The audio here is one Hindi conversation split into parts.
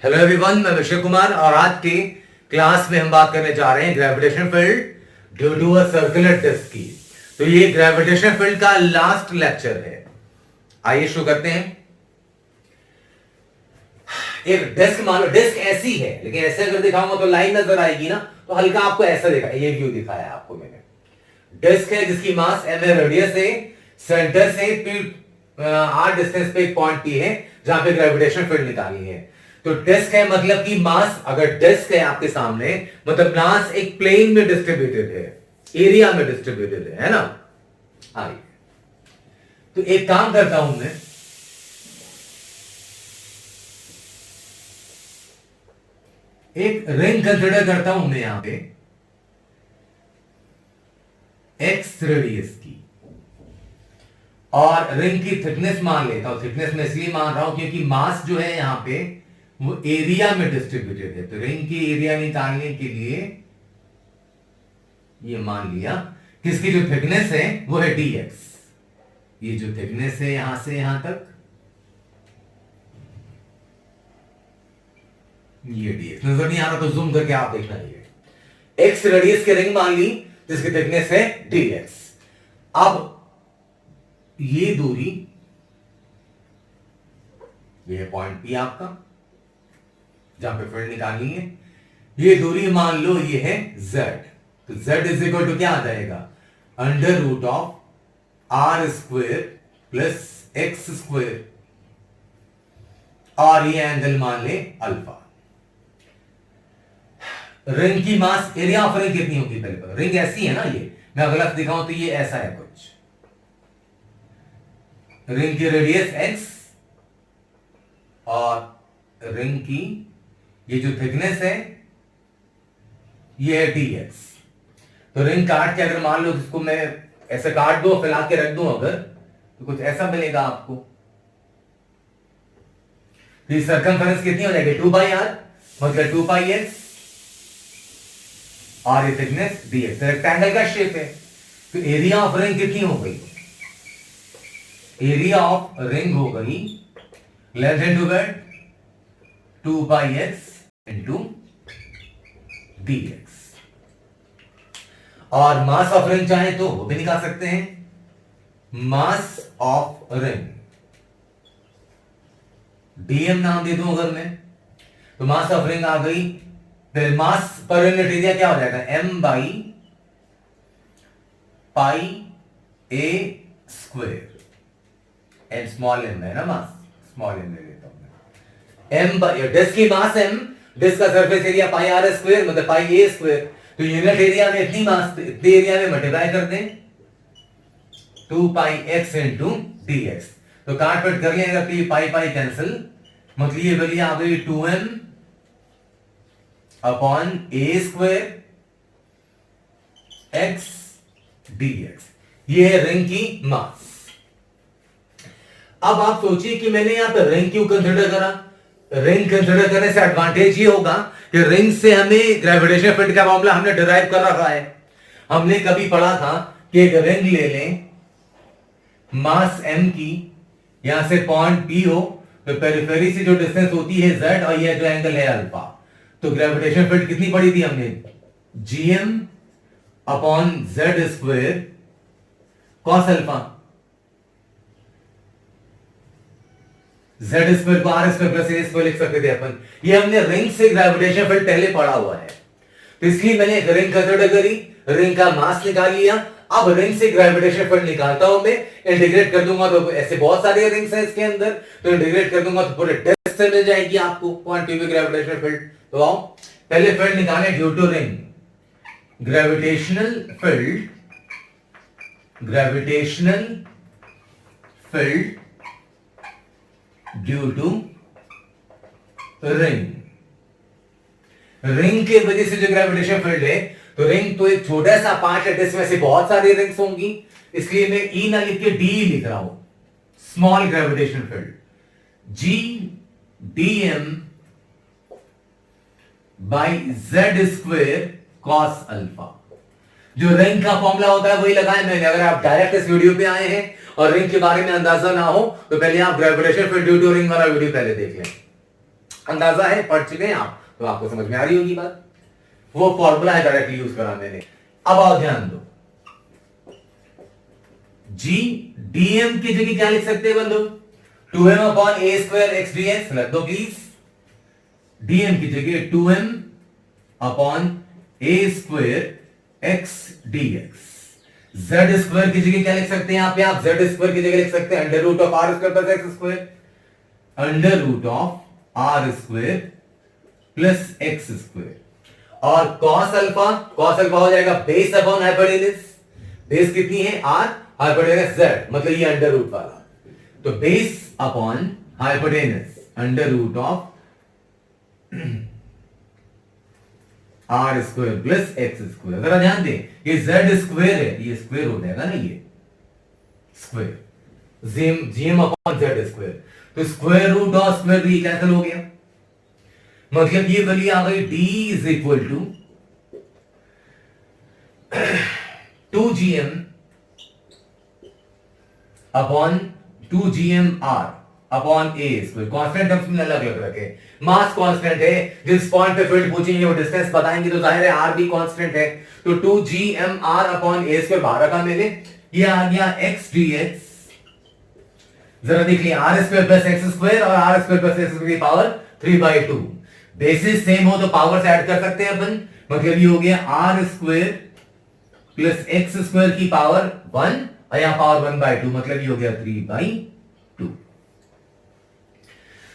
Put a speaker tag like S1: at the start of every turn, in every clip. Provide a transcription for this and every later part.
S1: हेलो एवरीवन, मैं विजय कुमार और आज की क्लास में हम बात करने जा रहे हैं gravitation field due to a circular disc की। तो ये ग्रेविटेशन फील्ड का लास्ट लेक्चर है। आइए शुरू करते हैं। एक डिस्क मान लो, डिस्क ऐसी है लेकिन ऐसे अगर दिखाऊंगा तो लाइन नजर आएगी ना, तो हल्का आपको ऐसा दिखा, ये व्यू दिखाया आपको मैंने। डिस्क है जिसकी मास m है, रेडियस है, सेंटर से r डिस्टेंस पे एक पॉइंट p है जहां पे ग्रेविटेशन फील्ड निकालनी है। तो डिस्क है मतलब कि मास, अगर डिस्क है आपके सामने मतलब मास एक प्लेन में डिस्ट्रीब्यूटेड है, एरिया में डिस्ट्रीब्यूटेड है ना। आइए तो एक काम करता हूं मैं, एक रिंग कंसिडर करता हूं मैं यहां पे एक्स रेडियस की, और रिंग की थिकनेस मान लेता हूं। थिकनेस में इसलिए मान रहा हूं क्योंकि मास जो है यहां पे वो एरिया में डिस्ट्रीब्यूटेड है। तो रिंग की एरिया निकालने के लिए ये मान लिया कि इसकी जो थिकनेस है वो है dx। ये जो थिकनेस है यहां से यहां तक, ये dx नजर नहीं आ रहा तो जूम करके आप देखना। ये x रेडियस की रिंग मान ली जिसकी थिकनेस है dx। अब ये दूरी, ये पॉइंट P आपका जहां पे फील्ड निकालनी है, ये दूरी मान लो ये है z। तो z इज इक्वल टू क्या आ जाएगा, under root of r square plus X square, और ये एंगल मान ले अल्फा। रिंग की मास, एरिया ऑफ रिंग कितनी होगी पहले पता। रिंग ऐसी है ना, ये मैं अगला दिखाऊं तो ये ऐसा है कुछ। रिंग की रेडियस x और रिंग की ये जो थिकनेस है ये है dx। तो रिंग काट के अगर मान लो जिसको मैं ऐसे काट दूं, फैला के रख दूं अगर, तो कुछ ऐसा मिलेगा आपको। तो सर्कमफेरेंस कितनी हो जाएगी, 2πr मतलब 2πx, और ये थिकनेस dx। रेक्टेंगल का शेप है तो एरिया ऑफ रिंग कितनी हो गई, एरिया ऑफ रिंग हो गई less than 2πx into dx। और मास ऑफ रिंग चाहे तो वो भी निकाल सकते हैं, मास ऑफ रिंग dm नाम दे दूं अगर मैं, तो मास ऑफ रिंग आ गई। फिर मास पर यूनिट एरिया क्या हो जाएगा, m by pi a square. m small m है ना, मास स्मॉल m ले लेता हूं मैं। m बाई डिस्क की मास m, डिस्क का surface area pi r square मतलब पाई a स्क्वेयर। तो यूनिट एरिया में इतनी मास, इतने एरिया में मल्टीप्लाई कर दें 2πx इंटू dx। तो काट पट कर लेंगे तो ये पाई पाई कैंसिल, मतलब ये वैल्यू आ गई 2m upon a square x dx। ये है रिंग की मास। अब आप सोचिए कि मैंने यहां पर रिंग क्यों कंसिडर करा। रिंग कंसिडर करने से एडवांटेज ये होगा कि रिंग से हमें ग्रेविटेशन फील्ड का फॉर्मूला हमने डिराइव कर रखा है। हमने कभी पढ़ा था कि एक रिंग ले लें मास m की, यहां से पॉइंट P हो तो पेरिफेरी से जो डिस्टेंस होती है z, और यह जो एंगल है अल्फा। तो ग्रेविटेशन फील्ड कितनी पढ़ी थी हमने, gm upon z square cos alpha. z square को r square plus a square लिख सकते थे अपन। ये हमने रिंग से ग्रेविटेशन फील्ड पहले पढ़ा हुआ है, तो इसलिए मैंने एक रिंग कंसिडर करी, रिंग का मास निकाल लिया। अब रिंग से ग्रेविटेशन फील्ड निकालता हूं मैं, इंटीग्रेट कर दूंगा तो ऐसे बहुत सारे रिंग्स हैं इसके अंदर, तो इंटीग्रेट कर दूंगा तो पूरे डिस्क से मिल जाएगी आपको पॉइंट P पे ग्रेविटेशन फील्ड। तो आओ पहले फील्ड निकालें due to ring, gravitational field, gravitational field due to ring. Ring के वजह से जो ग्रेविटेशन फील्ड है, तो रिंग तो एक छोटा सा पार्ट है, डिस्क में से बहुत सारी रिंग्स होंगी, इसलिए मैं ई ना लिख के डी लिख रहा हूं, small gravitation field G dm by z square cos alpha. जो रिंग का फॉर्मूला होता है वही लगाया मैंने। अगर आप डायरेक्ट इस वीडियो पे आए हैं और रिंग के बारे में अंदाजा ना हो तो पहले आप gravitation field due to ring वाला वीडियो पहले देख लें। अंदाजा है, पढ़ चुके हैं आप तो आपको समझ में आ रही होगी बात। वो फॉर्मूला है डायरेक्टली यूज कराने ने। अब आओ ध्यान दो, जी डीएम की जगह क्या लिख सकते हैं बंधु? 2m अपॉन ए स्क्वायर एक्स डीएक्स रख दो प्लीज। डीएम की जगह 2m अपॉन ए square x dx. Z square की जगह क्या लिख सकते हैं आप? जेड स्क्वायर की जगह लिख सकते हैं under root of are square plus x square, under root of are square plus x square. और कॉस अल्फा हो जाएगा बेस अपॉन हाइपोटेनस। बेस कितनी है? आर, हाइपोटेनस जेड, मतलब ये अंडर रूट वाला। तो base upon hypotenuse under root of are square plus x square. जरा ध्यान दें, ये जेड स्क्वायर है, ये स्क्वायर हो जाएगा ना, ये square GM upon Z square. तो स्क्वायर रूट ऑफ स्क्वायर भी कैंसिल हो गया, मतलब ये वैल्यू आ गई d is equal to 2gm upon 2gm r upon A square. Constant terms में अलग अलग रखे, मास कांस्टेंट है, जिस पॉइंट पे फील्ड पूछेंगे वो डिस्टेंस बताएंगे तो जाहिर है आर भी कांस्टेंट है। तो 2gm r अपॉन ए स्क्वायर बाहर रखा मैंने, ये आ गया x dx। जरा देखिए, r square plus x square और are square plus x square की पावर 3/2। बेसिस सेम हो तो पावर से ऐड कर सकते हैं अपन, मतलब ये हो गया R square plus x square की पावर 1 और यहां पावर 1/2, मतलब ये हो गया 3/2।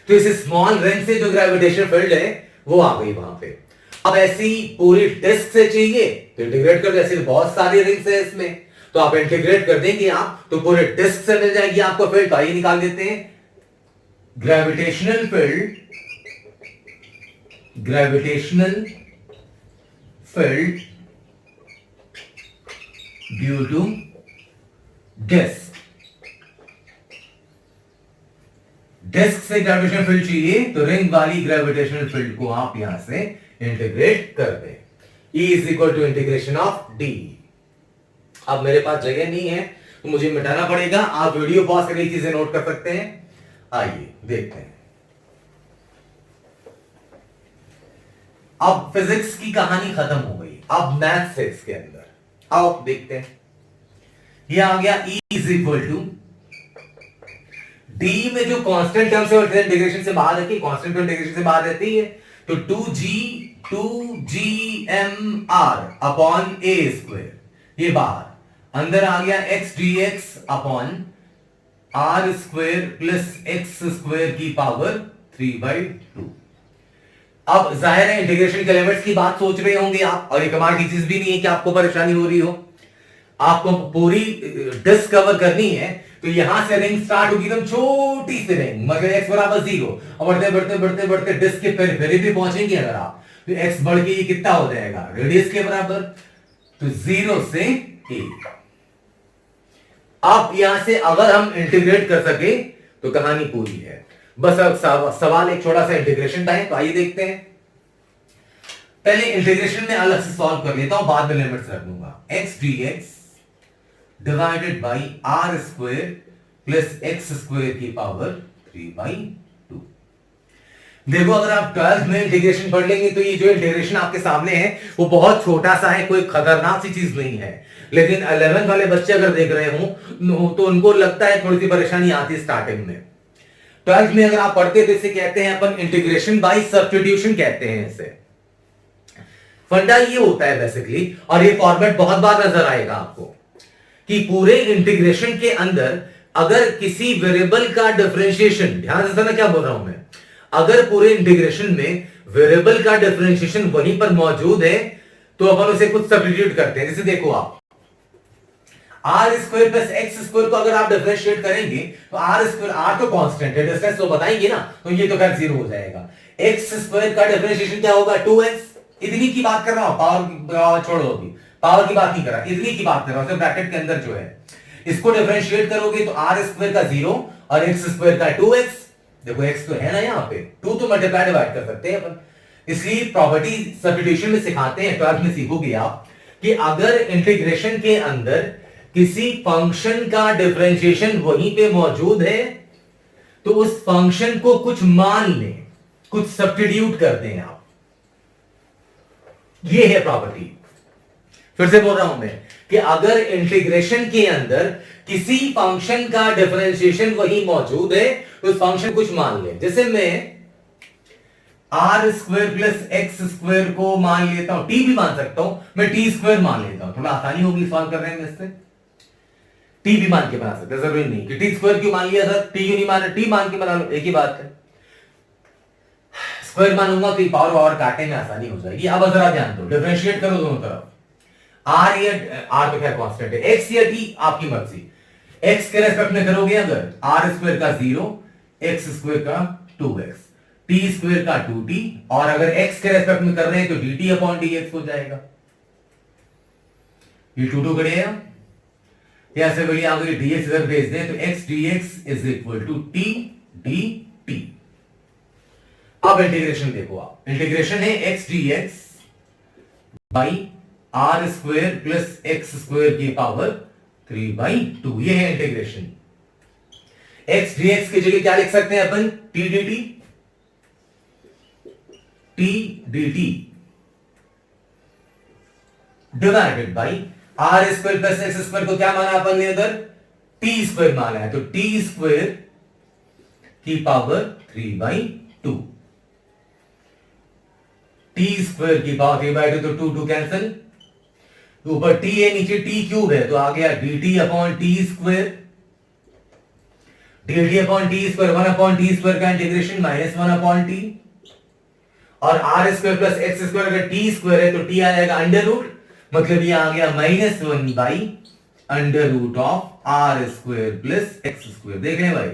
S1: तो इस स्मॉल रेंज से जो ग्रेविटेशन फील्ड है वो आ गई वहां पे। अब ऐसी पूरी डिस्क से चाहिए तो इंटीग्रेट कर, जैसे बहुत सारी रिंग्स है इसमें, तो आप इंटीग्रेट कर देंगे आप तो पूरे डिस्क से मिल जाएगी आपको फील्ड। तो आइए निकाल देते हैं gravitational field due to disc. Disc से ग्रेविटेशनल फील्ड चाहिए तो रिंग वाली ग्रेविटेशनल फील्ड को आप यहां से इंटीग्रेट कर दें। E is equal to integration of D। अब मेरे पास जगह नहीं है तो मुझे मिटाना पड़ेगा, आप वीडियो पॉज करके चीजें नोट कर सकते हैं। आइए देखते हैं। अब फिजिक्स की कहानी खत्म हो गई, अब मैथ्स है इसके अंदर। आओ देखते हैं। ये आ गया E is equal to D में जो कांस्टेंट टर्म्स है इंटीग्रेशन से बाहर रहती है, कांस्टेंट टर्म इंटीग्रेशन से बाहर रहती है, तो 2gmr अपॉन ए स्क्वायर, ये बाहर, अंदर आ गया x dx upon R square plus x square की पावर 3/2। अब जाहिर है इंटीग्रेशन के लिमिट्स की बात सोच रहे होंगे आप, और ये कमाल की चीज भी नहीं है कि आपको परेशानी हो रही हो। आपको पूरी डिस्क कवर करनी है तो यहां से रिंग स्टार्ट होगी एकदम छोटी सी रिंग, मतलब x बराबर 0, और बढ़ते बढ़ते बढ़ते बढ़ते डिस्क के पेरिफेरी पे पहुंचेंगे अगर आप, तो x बढ़ के ये कितना हो जाएगा रेडियस के बराबर, तो 0 से a। अब यहां से अगर हम इंटीग्रेट कर सके तो कहानी पूरी है। बस अब सवाल एक छोटा सा इंटीग्रेशन का है, तो आइए देखते हैं। पहले इंटीग्रेशन में अलग से सॉल्व कर लेता हूं, बाद में लिमिट्स रख दूंगा। x dx divided by are square plus x square की पावर 3/2। देखो अगर आप 12th में इंटीग्रेशन पढ़ लेंगे तो ये जो इंटीग्रेशन आपके सामने है वो बहुत छोटा सा है, कोई खतरनाक सी चीज नहीं है। लेकिन 11th वाले बच्चे अगर देख रहे हो तो उनको लगता है थोड़ी सी परेशानी आती है स्टार्टिंग में। 12th में अगर आप पढ़ते हैं तो इसे कहते हैं अपन इंटीग्रेशन बाय सब्स्टिट्यूशन कहते हैं इसे। फंडा ये होता है बेसिकली, और ये फॉर्मेट बहुत बार नजर आएगा आपको कि पूरे इंटीग्रेशन के अंदर अगर किसी वेरिएबल का डिफरेंशिएशन, ध्यान से समझना क्या बोल रहा हूं मैं, अगर पूरे इंटीग्रेशन में वेरिएबल का डिफरेंशिएशन वहीं पर मौजूद है तो अपन उसे कुछ सब्स्टिट्यूट करते हैं। जैसे देखो आप R square plus x square को अगर आप डिफरेंशिएट करेंगे तो आर स्क्वायर, आर तो कांस्टेंट है, डिस्टेंस तो बताएंगे ना, तो ये तो खैर 0 हो जाएगा। एक्स स्क्वायर का डिफरेंशिएशन क्या होगा 2x। इतनी की बात कर रहा हूं, पावर छोड़ो, अभी पावर की बात नहीं कर रहा, इतनी की बात कर रहा हूं, ब्रैकेट के अंदर जो है इसको डिफरेंशिएट करोगे तो आर स्क्वायर का 0 और एक्स स्क्वायर का 2x। देखो x तो है ना यहाँ पे, 2 तो मल्टीप्लाई डिवाइड कर सकते हैं अपन, इसलिए प्रॉपर्टी सब्स्टिट्यूशन में सिखाते हैं, 12th में सीखोगे आप कि अगर इंटीग्रेशन के अंदर किसी फंक्शन का डिफरेंशिएशन वहीं पे मौजूद है तो उस फंक्शन को कुछ मान लें, कुछ सब्स्टिट्यूट कर दें आप, ये है प्रॉपर्टी। फिर से बोल रहा हूं मैं कि अगर इंटीग्रेशन के अंदर किसी फंक्शन का डिफरेंशिएशन वही मौजूद है तो उस फंक्शन कुछ मान ले। जैसे मैं R square plus x square को मान लेता हूं, टी भी मान सकता हूं, मैं टी स्क्वायर मान लेता हूं, थोड़ा आसानी होगी सॉल्व कर रहे हैं इससे। टी भी मान के बना सकते, जरूरी नहीं कि टी स्क्वायर क्यों मान लिया सर, टी क्यों नहीं मान, टी मान के बना लो, एक ही बात है। स्क्वायर मानूंगा तो पावर पावर काटने में आसानी हो जाएगी। अब जरा ध्यान दो, डिफरेंशिएट करो दोनों तरफ, आर या आर तो खैर कांस्टेंट है, एक्स या टी आपकी मर्जी। एक्स के रेस्पेक्ट में करोगे अगर आर स्क्वायर का 0, एक्स स्क्वायर का 2x, टी स्क्वायर का 2t, और अगर एक्स के रेस्पेक्ट में कर रहे हैं तो dt अपॉन dx हो जाएगा। ये 2 करेगा या से वही आगे dx अगर भेज दें तो x dx is equal to t dt। अब इंटीग्रेशन देखो आप, इंटीग्रेशन है x dx by are square plus x square की पावर 3/2, ये है इंटीग्रेशन। x dx की जगह क्या लिख सकते हैं अपन, t dt divided by are square plus x square को क्या माना अपन ने उधर, टी स्क्वायर माना है, तो टी स्क्वायर की पावर 3/2, टी स्क्वायर की पावर 3/2, तो 2 कैंसिल, ऊपर टी है नीचे टी क्यूब है, तो आ गया dt upon T square, dt upon T square 1 upon T square का इंटीग्रेशन माइनस 1 अपॉन टी, और are square plus x square अगर टी स्क्वायर है तो टी आ जाएगा अंडर रूट, मतलब ये आ गया -1 by under root of are square plus x square. देख लें भाई,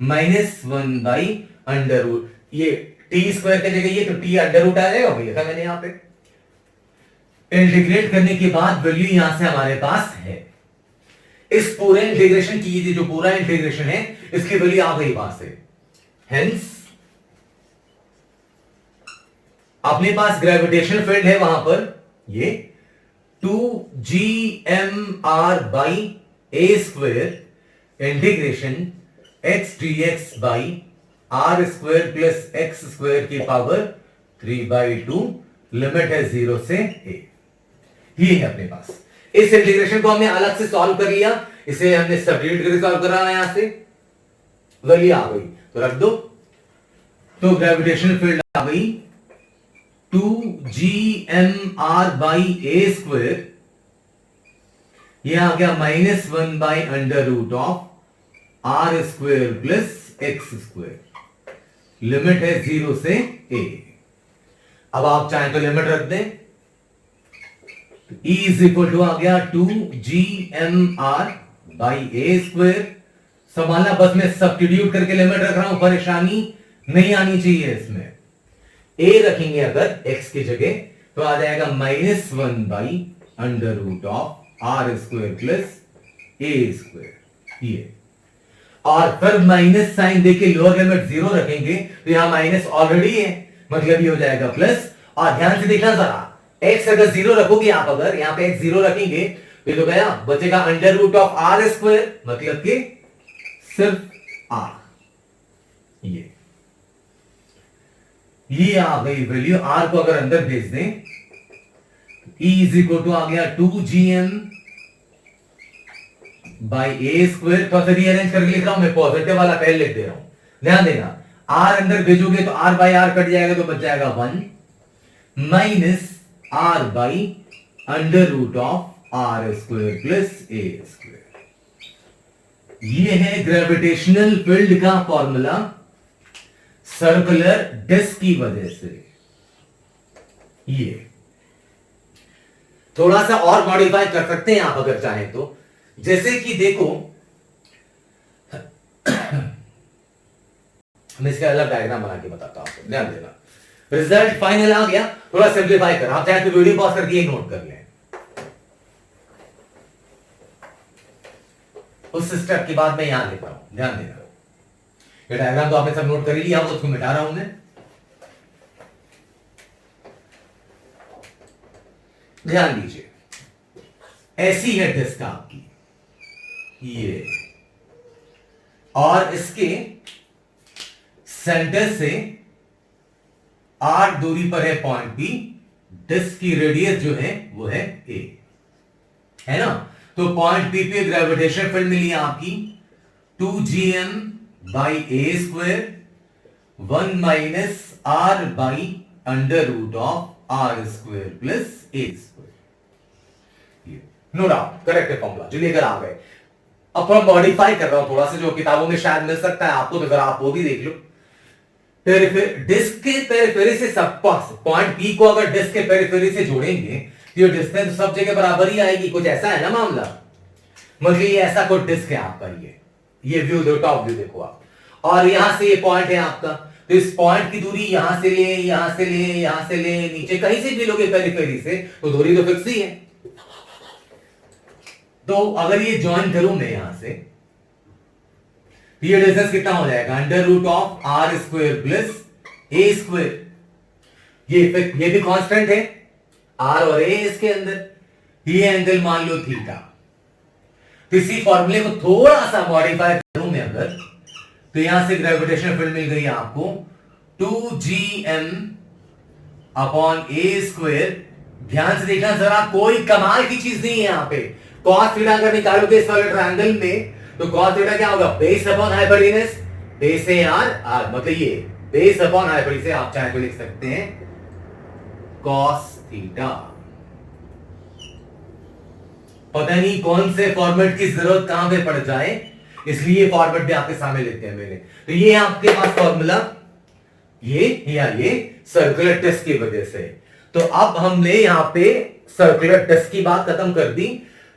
S1: -1 बाई अंडर रूट, ये टी स्क्वायर की जगह ये तो टी अंडर रूट आ जाएगा, लिखा मैंने यहां पे। इंटीग्रेट करने के बाद वैल्यू यहां से हमारे पास है, इस पूरे इंटीग्रेशन की जो पूरा इंटीग्रेशन है इसकी वैल्यू आ गई वहां से। हेंस अपने पास ग्रेविटेशनल फील्ड है वहां पर, ये 2gmr by a square integration x dx by are square plus x square की पावर 3/2, लिमिट है 0 से a। ये है अपने पास। इस इंटीग्रेशन को हमने अलग से सॉल्व कर लिया, इसे हमने सब्स्टिट्यूट करके सॉल्व करा है, यहां से वैल्यू आ गई तो रख दो, तो ग्रेविटेशनल फील्ड आ गई 2gmr बाई ए स्क्वायर, यह आ गया -1 by under root of are square plus x square, limit है 0 से a। अब आप चाहें तो लिमिट रख दें, E इज इक्वल टू आ गया 2gmr बाई ए स्क्वायर, संभालना बस मैं सब्स्टिट्यूट करके लिमिट रख रहा हूं, परेशानी नहीं आनी चाहिए इसमें। a रखेंगे अगर x की जगह तो आ जाएगा -1 by under root of are square plus a square, ये, और फिर माइनस साइन देके लोअर लिमिट 0 रखेंगे तो यहां माइनस ऑलरेडी है, मतलब ये हो जाएगा प्लस। और ध्यान से देखना जरा, x अगर 0 रखोगे आप, अगर यहां पे x 0 रखेंगे तो ये तो गया, बचेगा under root of are square, मतलब कि सिर्फ r, ये आ गई वैल्यू। r को अगर अंदर भेज दें, E इज इक्वल टू आ गया 2gm बाई ए स्क्वायर, थोड़ा सा रीअरेंज करके लिख रहा हूं मैं, पॉजिटिव वाला पहले लिख दे रहा हूं, ध्यान देना। r अंदर भेजोगे तो r बाई r कट जाएगा, तो बच जाएगा 1 minus r by under root of are square plus a square. ये है ग्रेविटेशनल फील्ड का फॉर्मूला सर्कुलर डिस्क की वजह से। ये थोड़ा सा और मॉडिफाई कर सकते हैं आप अगर चाहें तो, जैसे कि देखो मैं इसका अलग डायग्राम बना के बताता हूं आपको, ध्यान देना। रिजल्ट फाइनल आ गया, थोड़ा सिंप्लीफाई कर, आप चाहे तो वीडियो पॉज करके ये नोट कर लें। उस स्टेप के बाद मैं यहां लिख रहा हूं, ध्यान देना। ये डायग्राम तो आपने सब नोट कर ही लिया, उसको मिटा रहा हूं मैं। ध्यान दीजिए, ऐसी है डिस्क आपकी ये, और इसके सेंटर से r दूरी पर है पॉइंट P, डिस्क की रेडियस जो है वो है a, है ना। तो पॉइंट P पे ग्रेविटेशनल फील्ड मिली है आपकी 2gm by a square 1 minus r by under root of r square plus a square. No doubt correct है फॉर्मूला जो लेकर आ गए। अब मैं मॉडिफाई कर रहा हूं थोड़ा सा, जो किताबों में शायद मिल सकता है आपको, तो जरा आप वो भी देख लो। डिस्क के पेरिफेरी से सब पॉइंट P को अगर डिस्क के पेरिफेरी से जोड़ेंगे तो ये डिस्टेंस सब जगह बराबर ही आएगी। कुछ ऐसा है ना मामला, मतलब ये ऐसा कोई डिस्क है आपका, ये व्यू दो, टॉप व्यू देखो आप, और यहां से ये पॉइंट है आपका, तो इस पॉइंट की दूरी यहां से ले, यहां से ले, यहां से ले, नीचे कहीं से भी लोगे पेरिफेरी से, तो दूरी तो फिक्स ही है। तो अगर ये ज्वाइन करूं मैं यहां से, ये डिस्टेंस कितना हो जाएगा, under root of are square plus a square. ये भी कांस्टेंट है, आर और ए इसके अंदर, ये एंगल मान लो थीटा। तो इसी फॉर्मूले को थोड़ा सा मॉडिफाई करूं मैं अगर, तो यहां से ग्रेविटेशनल फील्ड मिल गई आपको 2gm अपॉन ए स्क्वायर। ध्यान से देखना जरा, कोई कमाल की चीज नहीं है यहां पे। कॉस थीटा अगर निकालोगे इस वाले ट्रायंगल में, तो कॉस थीटा क्या होगा, बेस अपॉन हाइपोटेन्यूज, बेस है यार आर, मतलब ये बेस अपॉन हाइपोटेन्यूज से आप चाहे तो लिख सकते हैं कॉस थीटा। पता नहीं कौन से फॉर्मेट की जरूरत कहां पे पड़ जाए, इसलिए फॉर्मेट भी आपके सामने लेते हैं मैंने। तो ये आपके पास फॉर्मूला, ये सर्कुलर डिस्क की वजह से। तो अब हमने यहां पे सर्कुलर डिस्क की बात खत्म कर दी।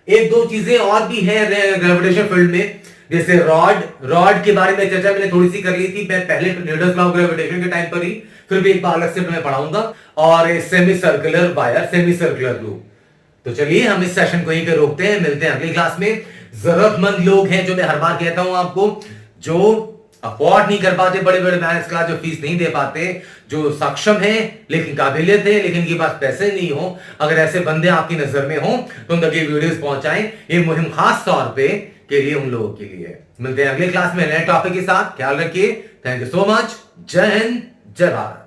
S1: एक दो चीजें और भी है ग्रेविटेशन फील्ड में, जैसे रॉड के बारे में चर्चा मैंने थोड़ी सी कर ली थी, मैं पहले न्यूटन्स लॉ ऑफ ग्रेविटेशन के टाइम पर ही, फिर भी एक बार अलग से मैं पढ़ाऊंगा, और semi circular wire, semi circular loop. तो चलिए हम इस सेशन को यहीं पे रोकते हैं, मिलते हैं अगली क्लास में। जरूरतमंद लोग हैं, जो मैं हर बार कहता हूं आपको, जो अफोर्ड नहीं कर पाते, बड़े बड़े मैनेज क्लास जो फीस नहीं दे पाते, जो सक्षम है लेकिन काबिलियत है लेकिन इनके पास पैसे नहीं हो, अगर ऐसे बंदे आपकी नजर में हो तो उन तक ये वीडियोस पहुंचाएं। ये मुहिम खास तौर पे के लिए उन लोगों के लिए। मिलते हैं अगले क्लास में नए टॉपिक के साथ, ख्याल रखिए। Thank you so much. जय हिंद, जय भारत।